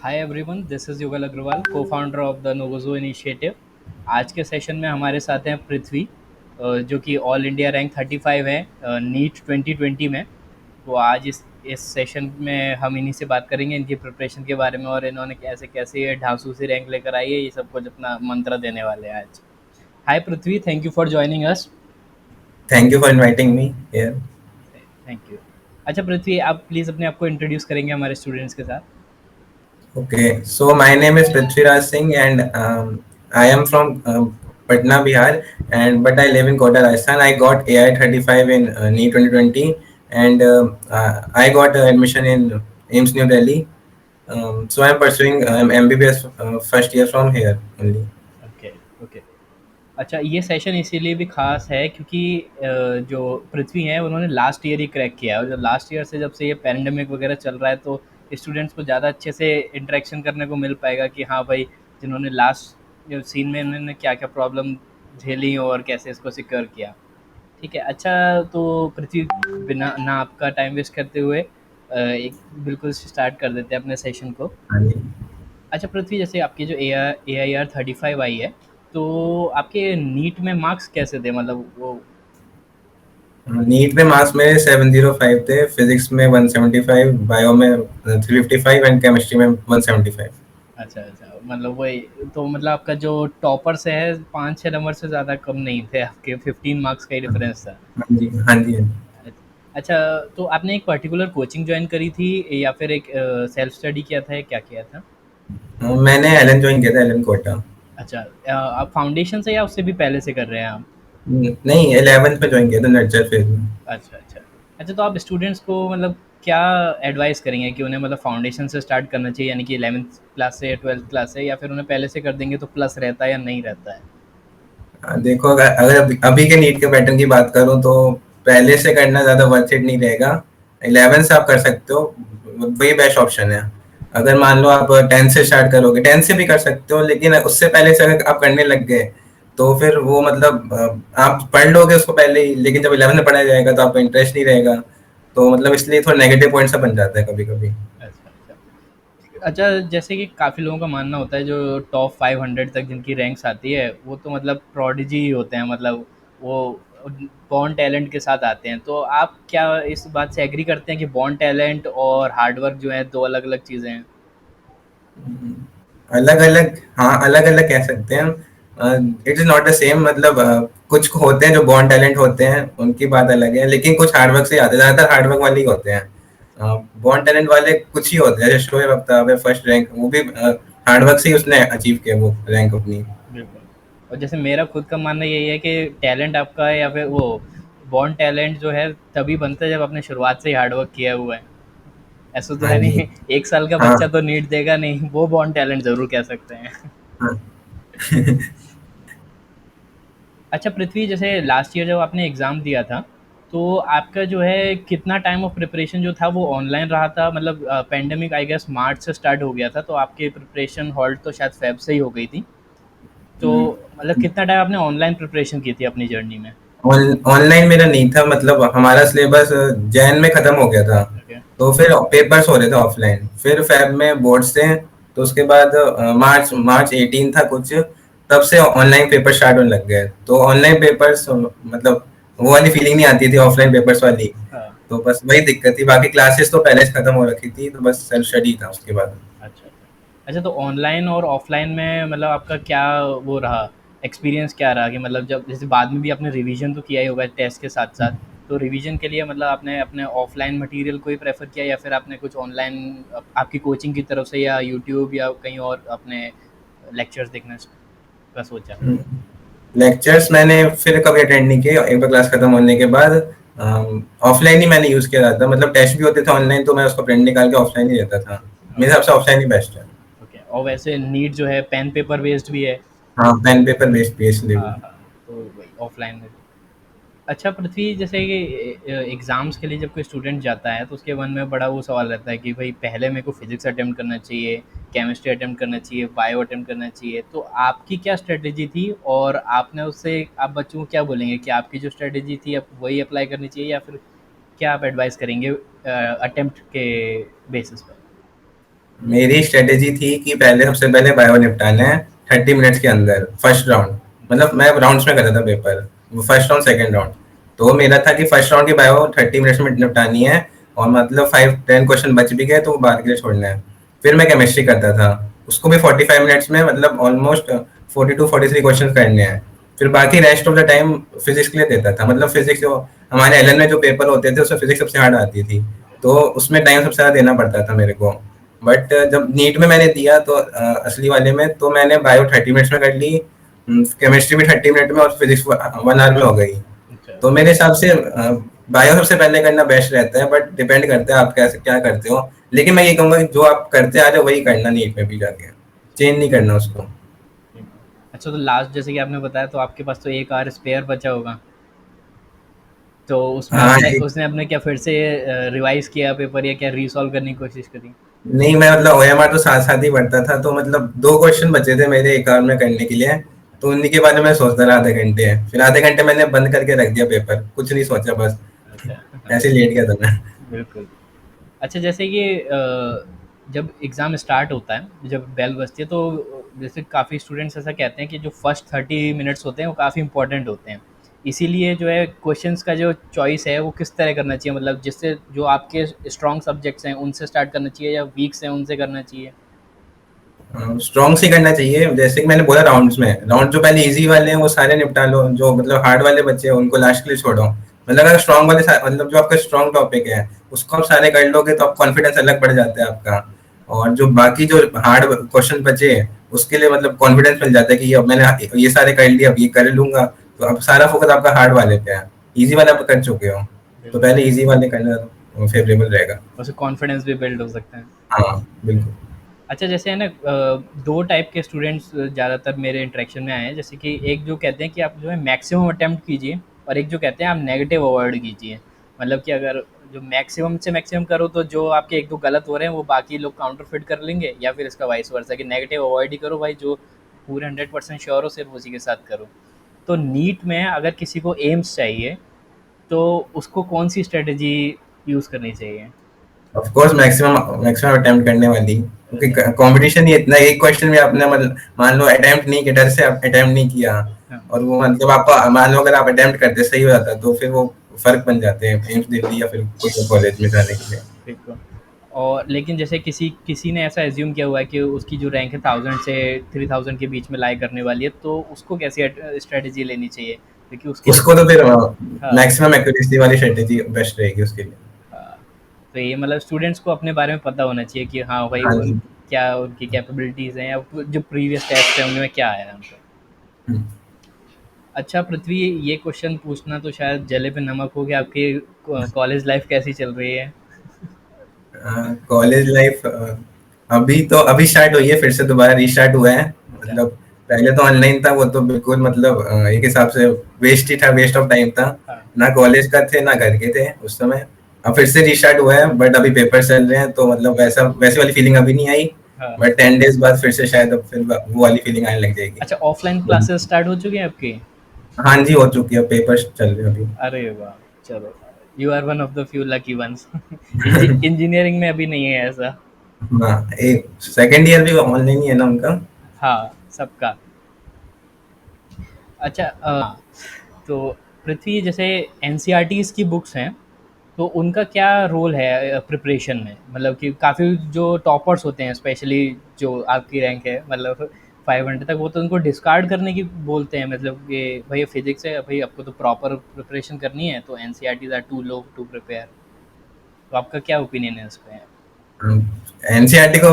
Hi everyone, this is Yugal Agarwal, co-founder of the Novozo initiative. आज के session में हमारे साथ हैं पृथ्वी, जो कि ऑल इंडिया रैंक 35 है नीट 2020 में। तो आज इस सेशन में हम इन्हीं से बात करेंगे, इनकी प्रिपरेशन के बारे में और इन्होंने कैसे कैसे ये ढांसू सी रैंक लेकर आई है, ये सब कुछ अपना मंत्र देने वाले हैं आज। Hi Prithvi, thank you for joining us. Thank you for inviting me here. Thank you. अच्छा पृथ्वी, आप प्लीज़ अपने आप को इंट्रोड्यूस करेंगे हमारे स्टूडेंट्स के साथ। Okay, so my name is Prithviraj Singh, and I am from Patna, Bihar, and but I live in Kota, Rajasthan. I got AI 35 in NEET 2020, and I got admission in AIMS New Delhi. So I'm pursuing MBBS first year from here only. Okay, okay. अच्छा, ये session इसीलिए भी ख़ास है क्योंकि जो पृथ्वी हैं उन्होंने लास्ट ईयर ही क्रैक किया है, और जो लास्ट ईयर से जब से ये पैंडेमिक वगैरह चल रहा है तो स्टूडेंट्स को ज़्यादा अच्छे से इंटरेक्शन करने को मिल पाएगा कि हाँ भाई, जिन्होंने लास्ट सीन में उन्होंने क्या क्या प्रॉब्लम झेली और कैसे इसको सिक्योर किया। ठीक है। अच्छा, तो पृथ्वी, बिना ना आपका टाइम वेस्ट करते हुए एक बिल्कुल स्टार्ट कर देते हैं अपने सेशन को। हाँ जी। अच्छा पृथ्वी, जैसे आपकी जो ए आई आर 35 आई है, तो आपके नीट में मार्क्स कैसे थे, मतलब वो। नीट में मार्क्स मेरे 705 थे, फिजिक्स में 175, बायो में 355 एंड केमिस्ट्री में 175। अच्छा अच्छा, मतलब वही। तो मतलब आपका जो टॉपर से है 5-6 नंबर से ज़्यादा कम नहीं थे आपके, 15 मार्क्स का ही डिफरेंस था। हाँ जी, हाँ जी, हाँ जी। अच्छा, तो आपने एक पर्टिकुलर कोचिंग ज्वाइन करी थी या फिर एक सेल्फ स्टडी किया था, या क्या किया था? मैंने एलन ज्वाइन किया था, एलन कोटा। अच्छा, आप फाउंडेशन से या उससे भी पहले से कर रहे हैं आप? नहीं, 11th में ज्वाइन किया था, नर्सरी फेज में। अच्छा, अच्छा। अच्छा, तो आप स्टूडेंट्स को मतलब क्या एडवाइस करेंगे कि उन्हें मतलब फाउंडेशन से स्टार्ट करना चाहिए, यानी कि 11th क्लास से या 12th क्लास से, या फिर उन्हें पहले से कर देंगे तो प्लस रहता है या नहीं रहता है? देखो, अगर अभी के नीट के पैटर्न की बात करूं तो पहले से करना ज्यादा वर्थ इट नहीं रहेगा। 11 से आप कर सकते हो, वही बेस्ट ऑप्शन है। अगर मान लो आप 10 से स्टार्ट करोगे, 10 से भी कर सकते हो, लेकिन उससे पहले से अगर आप करने लग गए तो फिर वो मतलब आप पढ़ लोगे उसको पहले ही, लेकिन जब 11 में पढ़ा जाएगा तो आपको इंटरेस्ट नहीं रहेगा। तो मतलब इसलिए थोड़ा नेगेटिव पॉइंट सा बन जाता है कभी कभी। अच्छा, अच्छा। अच्छा, जैसे कि काफ़ी लोगों का मानना होता है जो टॉप 500 तक जिनकी रैंक्स आती है, वो तो मतलब प्रोडिजी ही होते हैं, मतलब वो बॉर्न टैलेंट के साथ आते हैं। तो आप क्या इस बात से एग्री करते हैं कि बॉर्न टैलेंट और हार्ड वर्क जो है 2 अलग-अलग चीज़ें हैं? अलग अलग, हाँ, अलग अलग कह सकते हैं। It is not the same, मतलब कुछ होते हैं जो बॉर्न टैलेंट होते हैं, उनकी बात अलग है, लेकिन कुछ हार्डवर्क से आते हैं, ज्यादातर हार्डवर्क वाले ही होते हैं। बॉर्न टैलेंट वाले कुछ ही होते हैं, जैसे शोएब अख्तर है फर्स्ट रैंक, वो भी हार्डवर्क से ही उसने अचीव किया वो रैंक अपनी। बिल्कुल। और जैसे मेरा खुद का मानना यही है कि टैलेंट आपका है या फिर वो बॉर्न टैलेंट जो है तभी बनता है जब आपने शुरुआत से ही हार्ड वर्क किया हुआ है। ऐसा तो हाँ है जी। नहीं 1 साल का हाँ। बच्चा तो नीट देगा नहीं, वो बॉर्न टैलेंट ज़रूर कह सकते हैं। हाँ। अच्छा पृथ्वी, जैसे लास्ट ईयर जब आपने एग्ज़ाम दिया था, तो आपका जो है कितना टाइम ऑफ प्रिपरेशन जो था वो ऑनलाइन रहा था? मतलब पैंडेमिक आई गेस मार्च से स्टार्ट हो गया था, तो आपकी प्रिपरेशन हॉल्ट तो शायद फ़ेब से ही हो गई थी। तो मतलब कितना टाइम आपने ऑनलाइन प्रिपरेशन की थी अपनी जर्नी में? ऑनलाइन मेरा नहीं था, मतलब हमारा सिलेबस जैन में खत्म हो गया था। ओके। तो फिर पेपर्स हो रहे थे ऑफलाइन, फिर फेब में बोर्ड्स थे। तो उसके बाद मार्च मार्च 18 था कुछ, तब से ऑनलाइन पेपर स्टार्ट होने लग गए। तो ऑनलाइन पेपर्स मतलब वो वाली फीलिंग नहीं आती थी ऑफलाइन पेपर्स वाली। हाँ। तो बस वही दिक्कत थी, बाकी क्लासेस तो पहले से खत्म हो रखी थी, तो बस सेल्फ स्टडी था उसके बाद। अच्छा, अच्छा। अच्छा, तो ऑनलाइन और ऑफ़लाइन में मतलब आपका क्या वो रहा, एक्सपीरियंस क्या रहा कि मतलब जब जैसे बाद में भी आपने रिवीजन तो किया ही होगा टेस्ट के साथ-साथ, तो रिवीजन के लिए मतलब आपने अपने ऑफ़लाइन मटीरियल को ही प्रेफ़र किया या फिर आपने कुछ ऑनलाइन आपकी कोचिंग की तरफ से या यूट्यूब या कहीं और अपने लेक्चर्स देखना का सोचा? लेक्चर्स मैंने फिर कभी अटेंड नहीं किए, एक बार क्लास खत्म होने के बाद ऑफलाइन ही मैंने यूज किया जाता, मतलब टेस्ट भी होते थे ऑनलाइन, तो मैं उसको प्रिंट निकाल के ऑफलाइन ही देता था। मेरे हिसाब ओके, से ऑफलाइन ही बेस्ट है। ओके। और वैसे नीट जो है पेन पेपर बेस्ड भी है। हाँ, पेन पेपर बेस्ड पीएच हाँ, लेवल। हाँ। तो वही ऑफ़लाइन में। अच्छा पृथ्वी, जैसे कि एग्ज़ाम्स के लिए जब कोई स्टूडेंट जाता है तो उसके मन में बड़ा वो सवाल रहता है कि भाई पहले मेरे को फिज़िक्स अटेम्प्ट करना चाहिए, केमिस्ट्री अटेम्प्ट करना चाहिए, बायो अटेम्प्ट करना चाहिए। तो आपकी क्या स्ट्रैटेजी थी और आपने उससे आप बच्चों को क्या बोलेंगे कि आपकी जो स्ट्रैटेजी थी अब वही अप्लाई करनी चाहिए, या फिर क्या आप एडवाइस करेंगे अटेम्प्ट के बेसिस पर? मेरी स्ट्रेटेजी थी कि पहले सबसे पहले बायो निपटाना है 30 मिनट्स के अंदर, फर्स्ट राउंड। मतलब मैं राउंड्स में करता था paper, first round second round. तो मेरा था कि फर्स्ट राउंड की बायो 30 मिनट्स में निपटानी है, और मतलब 5-10 क्वेश्चन बच भी गए तो वो बाद के लिए छोड़ना है। फिर मैं केमिस्ट्री करता था, उसको भी 45 मिनट्स में, मतलब ऑलमोस्ट 42-43 क्वेश्चन करने हैं। फिर बाकी rest of the time physics के लिए देता था। मतलब फिजिक्स जो हमारे एलन में जो पेपर होते थे उसमें फिजिक्स सबसे हार्ड आती थी, तो उसमें टाइम सबसे ज्यादा देना पड़ता था मेरे को। बट जब नीट में मैंने दिया तो असली वाले में तो मैंने बायो 30 मिनट्स में कर ली, केमिस्ट्री भी 30 मिनट में, और फिजिक्स 1 आवर में हो गई। अच्छा। तो मेरे हिसाब से बायो सबसे पहले करना बेस्ट रहता है, बट डिपेंड करता है आप कैसे क्या करते हो। लेकिन मैं ये कहूंगा कि जो आप करते आ रहे हो वही करना नीट में भी जाके, चेंज नहीं करना उसको। ठीक। अच्छा, तो लास्ट जैसे कि आपने बताया, तो आपके पास तो 1 आवर स्पेयर बचा होगा। तो उसमें हाँ, आपने उसने आपने क्या फिर से रिवाइज़ किया पेपर, या क्या रीसॉल्व करने की कोशिश करी? नहीं, मैं मतलब ओएमआर तो साथ साथ ही पढ़ता था, तो मतलब 2 क्वेश्चन बचे थे मेरे एक आवर में करने के लिए। तो उन्हीं के बारे में सोचता रहा आधे घंटे, फिर आधे घंटे मैंने बंद करके रख दिया पेपर, कुछ नहीं सोचा बस। अच्छा। ऐसे लेट गया था मैं। बिल्कुल। अच्छा, जैसे कि जब एग्ज़ाम स्टार्ट होता है, जब बेल बजती है, तो जैसे काफ़ी स्टूडेंट्स ऐसा कहते हैं कि जो फर्स्ट 30 मिनट्स होते हैं वो काफ़ी इंपॉर्टेंट होते हैं। इसीलिए जो है क्वेश्चंस का जो चॉइस है वो किस तरह करना चाहिए, मतलब जिससे जो आपके स्ट्रॉन्ग सब्जेक्ट्स हैं उनसे स्टार्ट करना चाहिए, या वीक्स हैं उनसे करना चाहिए? स्ट्रॉन्ग से करना चाहिए, जैसे कि मैंने बोला राउंड्स में, राउंड जो पहले इजी वाले हैं वो सारे निपटा लो, जो मतलब हार्ड वाले बच्चे हैं उनको लास्ट के लिए छोड़ो। मतलब अगर स्ट्रॉन्ग वाले मतलब जो आपका स्ट्रॉन्ग टॉपिक है उसको आप सारे कर लोगे तो आप कॉन्फिडेंस अलग बढ़ जाता है आपका। और जो बाकी जो हार्ड क्वेश्चन बचे उसके लिए मतलब कॉन्फिडेंस मिल जाता है कि अब मैंने ये सारे कर लिए, अब ये कर लूंगा। तो अब सारा फोकस आपका हार्ड वाले पे है, इजी वाले आप कर चुके हो, तो बिल्कुल। पहले इजी वाले करना फेवरेबल रहेगा। उससे कॉन्फिडेंस भी बिल्ड हो सकता है। हाँ, बिल्कुल। अच्छा, जैसे है ना, 2 टाइप के स्टूडेंट्स ज़्यादातर मेरे इंटरेक्शन में आए हैं। जैसे कि एक जो कहते हैं कि आप जो है मैक्सिमम अटेम्प्ट कीजिए, और एक जो कहते हैं आप नेगेटिव अवॉइड कीजिए। मतलब कि अगर जो मैक्सिमम से मैक्सिमम करो तो जो आपके 1-2 गलत हो रहे हैं वो बाकी लोग काउंटर फिट कर लेंगे, या फिर इसका वाइस वर्सा कि नेगेटिव अवॉइड ही करो भाई, जो पूरे 100% श्योर हो सिर्फ उसी के साथ करो। तो नीट में अगर किसी को एम्स चाहिए तो उसको कौन सी स्ट्रेटजी यूज़ करनी चाहिए? Of course maximum maximum attempt करने वाली, क्योंकि अच्छा। कंपटीशन ही इतना, एक क्वेश्चन भी आपने मतलब मान लो अटेम्प्ट नहीं किया, डर से अटेम्प्ट नहीं किया, हाँ। और वो मतलब आपको मान लो अगर आप अटेम्प्ट करते सही हो जाता तो फिर वो फर्क बन जाते हैं एम्स दिल्ली या फिर कोई कॉलेज में जाने के लिए। बिल्कुल। और लेकिन जैसे किसी किसी ने ऐसा एज्यूम किया हुआ है कि उसकी जो रैंक है 1000 से 3000 के बीच में लाई करने वाली है, तो उसको कैसी स्ट्रेटजी लेनी चाहिए? क्योंकि उसके उसको तो फिर हाँ, मैक्सिमम एक्यूरेसी वाली स्ट्रेटेजी बेस्ट रहेगी उसके लिए। हाँ। तो ये मतलब स्टूडेंट्स को अपने बारे में पता होना चाहिए कि हाँ भाई, हाँ वो जी। क्या उनकी कैपेबिलिटीज़ हैं, या जो प्रीवियस टेस्ट है उनमें क्या आया है उनका। हम्म। अच्छा पृथ्वी, ये क्वेश्चन पूछना तो शायद जले पे नमक हो, कि आपकी कॉलेज लाइफ कैसी चल रही है? कॉलेज लाइफ अभी स्टार्ट हुई है, फिर से दोबारा रीस्टार्ट हुआ है। अच्छा। मतलब पहले तो ऑनलाइन था, वो तो बिल्कुल मतलब एक हिसाब से वेस्ट ही था, वेस्ट ऑफ टाइम था। हाँ। ना कॉलेज का थे ना घर के थे उस समय। अब फिर से रीस्टार्ट हुआ है, बट अभी पेपर चल रहे हैं तो मतलब वैसा वैसी वाली फीलिंग अभी नहीं आई। हाँ। बट 10 डेज बाद फिर से शायद अब फिर वो वाली फीलिंग आने लग जाएगी। अच्छा, ऑफलाइन क्लासेस स्टार्ट हो चुकी हैं आपकी? हाँ जी, हो चुकी है, पेपर चल रहे हैं अभी। अरे वाह! चलो, you are one of the few lucky ones. Engineering में अभी नहीं है ऐसा। हाँ, एक सेकेंड ईयर भी ऑनलाइन ही है ना उनका। हाँ, सबका। अच्छा, तो पृथ्वी, जैसे एनसीईआरटीज़ की बुक्स हैं, तो उनका क्या रोल है प्रिपरेशन में? मतलब कि काफ़ी जो टॉपर्स होते हैं, स्पेशली जो आपकी रैंक है, मतलब 500 तक, वो तो उनको डिस्कार्ड करने की बोलते हैं। मतलब कि भई फिज़िक्स है, भई आपको तो प्रॉपर प्रिपरेशन करनी है, तो NCERTs are too low to prepare. तो आपका क्या ओपिनियन है इस पे? एनसीईआरटी को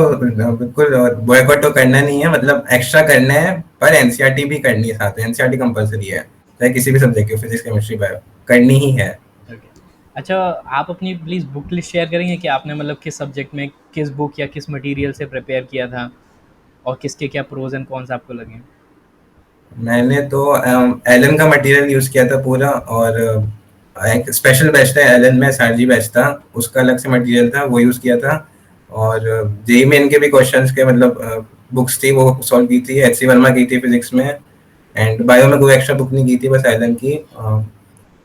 बिल्कुल बॉयकॉट तो करना नहीं है, मतलब एक्स्ट्रा करना है, पर एनसीईआरटी भी करनी है, साथ में एनसीईआरटी कंपलसरी है, चाहे किसी भी सब्जेक्ट की, फिजिक्स केमिस्ट्री बायो करनी ही है। ओके। अच्छा, आप अपनी प्लीज़ बुक लिस्ट शेयर करेंगे कि आपने मतलब किस सब्जेक्ट में किस बुक या किस मटेरियल से प्रिपेयर किया था, और किसके क्या प्रोज़ एंड कॉन्स आपको लगे? मैंने तो एलन का मटेरियल यूज किया था पूरा, और एक स्पेशल बैच था एलन में, सारजी बैच था, उसका अलग से मटेरियल था वो यूज किया था। और जेई मेन के भी क्वेश्चंस के मतलब बुक्स थी वो सॉल्व की थी, एच सी वर्मा की थी फिजिक्स में। एंड बायो में कोई एक्स्ट्रा बुक नहीं की थी, बस एलन की।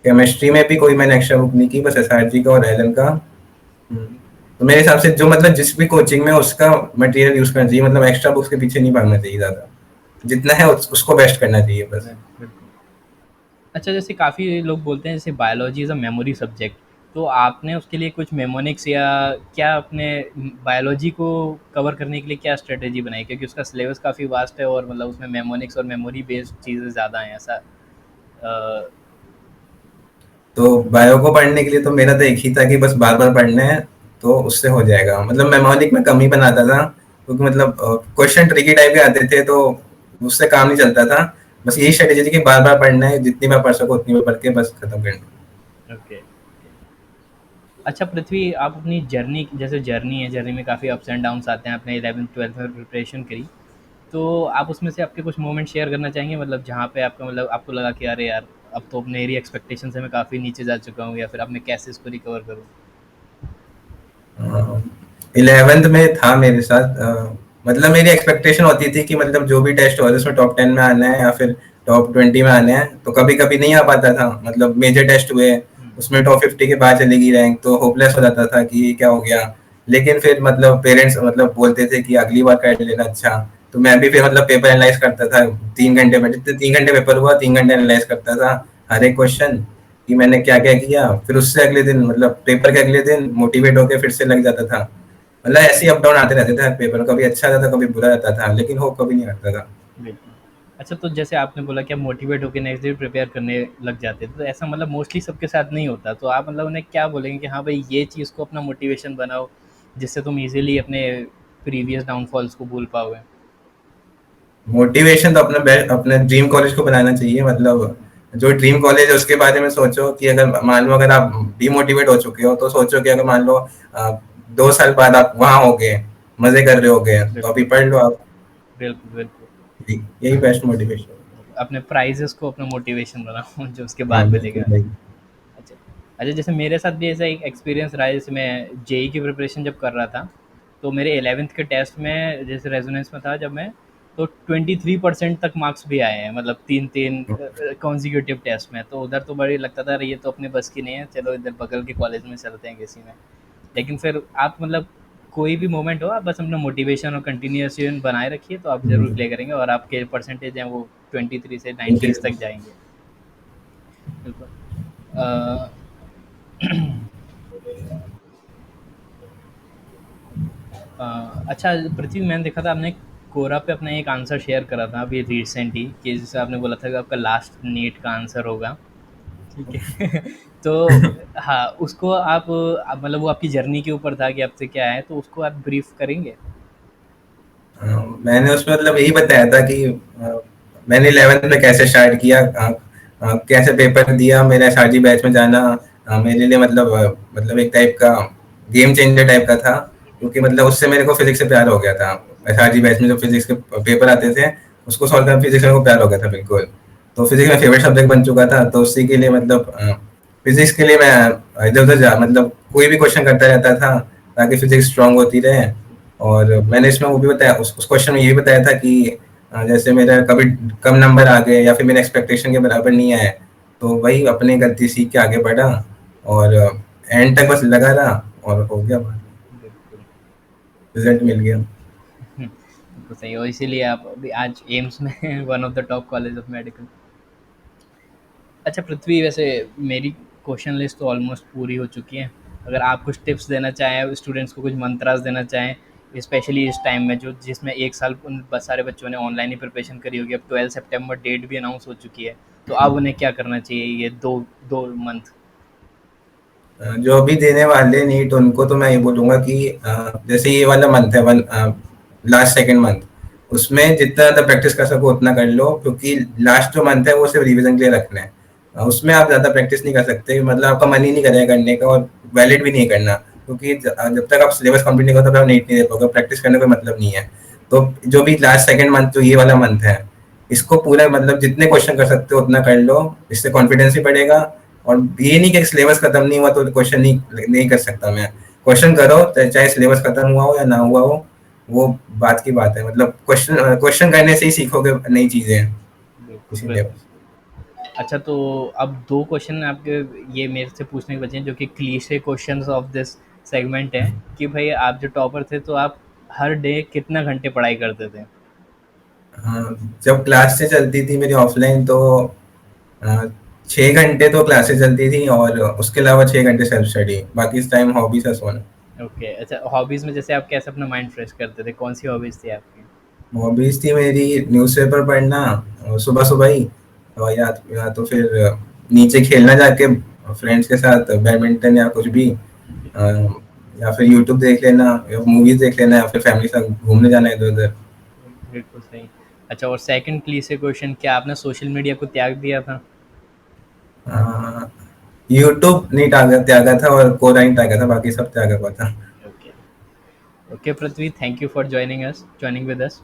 केमिस्ट्री में भी कोई मैंने एक्स्ट्रा बुक नहीं की, बस एसआरजी का और एलन का। हम्म, तो मेरे हिसाब से जो मतलब जिस भी कोचिंग में उसका मटेरियल यूज करना चाहिए, मतलब एक्स्ट्रा बुक्स के पीछे नहीं भागना चाहिए ज्यादा, जितना है उसको बेस्ट करना चाहिए बस। बिल्कुल। अच्छा, जैसे काफ़ी लोग बोलते हैं जैसे biology is a memory subject, तो आपने उसके लिए कुछ मेमोनिक्स या क्या अपने बायोलॉजी को कवर करने के लिए क्या स्ट्रेटेजी बनाई? क्योंकि उसका सिलेबस काफ़ी वास्ट है और मतलब उसमें मेमोनिक्स और मेमोरी बेस्ड चीज़ें ज़्यादा हैं ऐसा। अ, तो बायो को पढ़ने के लिए तो मेरा तो एक ही था कि बस बार बार पढ़ना है, तो उससे हो जाएगा। मतलब मेमोनिक में कम ही बनाता था, क्योंकि मतलब क्वेश्चन ट्रिकी टाइप के आते थे, तो उससे काम नहीं चलता था। बस यही स्ट्रेटेजी थी कि बार बार पढ़ना है, जितनी बार पढ़ सको उतनी बार पढ़ के बस खत्म करना है। Okay, okay. अच्छा पृथ्वी, आप अपनी जर्नी, जैसे जर्नी है, जर्नी में काफ़ी अप्स एंड डाउन्स आते हैं, आपने 11th-12th में प्रिपरेशन करी, तो आप उसमें से आपके कुछ मोमेंट शेयर करना चाहेंगे? मतलब जहाँ पे आपका मतलब आपको लगा कि अरे यार, अब तो मेरी एक्सपेक्टेशन से मैं काफ़ी नीचे जा चुका हूँ, या फिर अब मैं कैसे इसको रिकवर करूँ? 11th में था मेरे साथ, मतलब मेरी एक्सपेक्टेशन होती थी कि मतलब जो भी टेस्ट हो रहा है उसमें टॉप 10 में आना है या फिर टॉप 20 में आना है, तो कभी कभी नहीं आ पाता था। मतलब मेजर टेस्ट हुए, हुँ, उसमें टॉप 50 के बाद चलेगी रैंक, तो होपलेस हो जाता था कि ये क्या हो गया। लेकिन फिर मतलब पेरेंट्स मतलब बोलते थे कि अगली बार कर लेना अच्छा। तो मैं भी फिर मतलब पेपर एनालाइज करता था, 3 घंटे में, जितने 3 घंटे पेपर हुआ 3 घंटे एनालाइज करता था हर एक क्वेश्चन, कि मैंने क्या क्या किया। फिर उससे अगले दिन मतलब पेपर के अगले दिन मोटिवेट होकर फिर से लग जाता था। मतलब ऐसे ही अप डाउन आते रहते थे हर पेपर, कभी अच्छा आता था कभी बुरा आता था, लेकिन होप कभी नहीं आता था। बिल्कुल। अच्छा, तो जैसे आपने बोला कि आप मोटिवेट होके नेक्स्ट डे प्रिपेयर करने लग जाते थे, तो ऐसा मतलब मोस्टली सबके साथ नहीं होता, तो आप मतलब उन्हें क्या बोलेंगे कि हाँ भाई, ये चीज़ को अपना मोटिवेशन बनाओ, जिससे तुम ईज़िली अपने प्रीवियस डाउनफॉल्स को भूल पाओगे? मोटिवेशन तो अपने ड्रीम कॉलेज को बनाना चाहिए। मतलब जो ड्रीम कॉलेज है उसके बारे में सोचो, कि अगर मान लो अगर आप डिमोटिवेट हो चुके हो, तो सोचो कि अगर मान लो 2 साल बाद आप वहां हो गए, मजे कर रहे हो गए, तो अभी बिल्कुल, पढ़ लो आप। बिल्कुल, बिल्कुल। यही बेस्ट मोटिवेशन। अपने प्राइज़ेज़ को अपना मोटिवेशन बनाओ जो उसके हाँ बाद बिल्कुल मिलेगा। भाई। अच्छा। अच्छा, जैसे मेरे साथ भी ऐसा एक एक्सपीरियंस रहा है, जैसे मैं जेईई की प्रिपरेशन जब कर रहा था, तो मेरे 11th के टेस्ट में जैसे रेजोनेंस में था जब मैं, तो 23% तक मार्क्स भी आए हैं, मतलब 3-3 कॉन्जिक्यूटिव टेस्ट में। तो उधर तो बड़ी लगता था अरे ये तो अपने बस की नहीं है, चलो इधर बगल के कॉलेज में चलते हैं किसी में। लेकिन फिर आप मतलब कोई भी मोमेंट हो, आप बस अपना मोटिवेशन और कंटिन्यूएशन बनाए रखिए, तो आप ज़रूर क्लियर करेंगे और आपके परसेंटेज हैं वो 23 से 90s तक जाएँगे। बिल्कुल। अ, अच्छा पृथ्वी, मैंने देखा था आपने कोरा पे अपना एक आंसर शेयर करा था अभी रिसेंट ही, कि जैसे आपने बोला था कि आपका लास्ट नीट का आंसर होगा, ठीक है? तो हाँ, उसको आप मतलब वो आपकी जर्नी के ऊपर था कि आपसे क्या है, तो उसको आप ब्रीफ करेंगे? मैंने उसमें मतलब यही बताया था कि मैंने 11th में कैसे स्टार्ट किया, कैसे पेपर दिया, मेरा एसआरजी बैच में जाना मेरे लिए मतलब एक टाइप का गेम चेंजर टाइप का था। क्योंकि मतलब उससे मेरे को फिजिक्स से प्यार हो गया था। एसआरजी बैच में जो फिजिक्स के पेपर आते थे, उसको सॉल्व करना, फिजिक्स में मेरे को प्यार हो गया था बिल्कुल। तो फिजिक्स में फेवरेट सब्जेक्ट बन चुका था, तो उसी के लिए मतलब फिजिक्स के लिए मैं इधर उधर जा मतलब कोई भी क्वेश्चन करता रहता था, ताकि फिजिक्स स्ट्रांग होती रहे। और मैंने इसमें वो भी बताया, उस क्वेश्चन में ये भी बताया था कि जैसे मेरा कभी कम नंबर आ गए या फिर मेरे एक्सपेक्टेशन के बराबर नहीं आए, तो वही अपनी गलती सीख के आगे बढ़ा, और एंड तक बस लगा रहा, और हो गया, बिल्कुल। रिजल्ट मिल गया। बिल्कुल सही, और इसीलिए आप अभी आज एम्स में हैं, one of the top college of medical. अच्छा पृथ्वी, वैसे मेरी क्वेश्चन लिस्ट तो ऑलमोस्ट पूरी हो चुकी है। अगर आप कुछ टिप्स देना चाहें, स्टूडेंट्स को कुछ मंत्रास देना चाहें, स्पेशली इस टाइम में जो जिसमें एक साल उन सारे बच्चों ने ऑनलाइन ही प्रिपरेशन करी होगी, अब 12 सितंबर डेट भी अनाउंस हो चुकी है, तो अब उन्हें क्या करना चाहिए ये दो दो मंथ? जो अभी देने वाले नीट, उनको तो मैं ये बोलूंगा कि जैसे ये वाला मंथ है, वन लास्ट सेकंड मंथ, उसमें जितना ज़्यादा प्रैक्टिस कर सको उतना कर लो, क्योंकि लास्ट जो मंथ है वो सिर्फ रिवीजन के लिए रखना है। उसमें आप ज़्यादा प्रैक्टिस नहीं कर सकते, मतलब आपका मन ही नहीं करेगा करने का, और वैलिड भी नहीं करना, क्योंकि जब तक आप सिलेबस कंप्लीट नहीं करो तब आप नीट नहीं दे पाओगे, प्रैक्टिस करने का मतलब नहीं है। तो जो भी लास्ट सेकंड मंथ जो ये वाला मंथ है, इसको पूरा मतलब जितने क्वेश्चन कर सकते हो उतना कर लो, इससे कॉन्फिडेंस भी बढ़ेगा। और ये नहीं कि सिलेबस खत्म नहीं हुआ तो क्वेश्चन नहीं नहीं कर सकता मैं। क्वेश्चन करो, चाहे सिलेबस खत्म हुआ हो या ना हुआ हो, वो बात की बात है। मतलब क्वेश्चन क्वेश्चन करने से ही सीखोगे नई चीजें, बिल्कुल, इसीलिए। बिल्कुल। अच्छा, तो अब 2 क्वेश्चन आपके ये मेरे से पूछने के बचे हैं, जो कि cliché questions of this segment है कि भाई आप जो टॉपर थे तो आप हर डे कितना घंटे पढ़ाई करते थे? हाँ, जब क्लास से चलती थी मेरी ऑफलाइन तो 6 घंटे तो क्लासेस चलती थी और उसके अलावा 6 घंटे सेल्फ स्टडी, बाकी इस टाइम हॉबी से सोना। ओके, अच्छा हॉबीज़ में जैसे आप कैसे अपना माइंड फ्रेश करते थे? कौन सी हॉबीज़ थी आपकी? हॉबीज थी मेरी न्यूज़पेपर पढ़ना सुबह सुबह ही, और या तो फिर नीचे खेलना जाके फ्रेंड्स के साथ बैडमिंटन या कुछ भी, अ, या फिर यूट्यूब देख लेना या मूवीज देख लेना या फिर फैमिली के साथ घूमने जाना इधर उधर। बिल्कुल सही। अच्छा, और सेकंड क्लीशे क्वेश्चन, क्या आपने सोशल मीडिया को त्याग दिया था? यूट्यूब नहीं त्यागा था और कोरा नहीं त्यागा था, बाकी सब त्यागा हुआ था। Okay. Okay Prithvi, thank you for joining with us.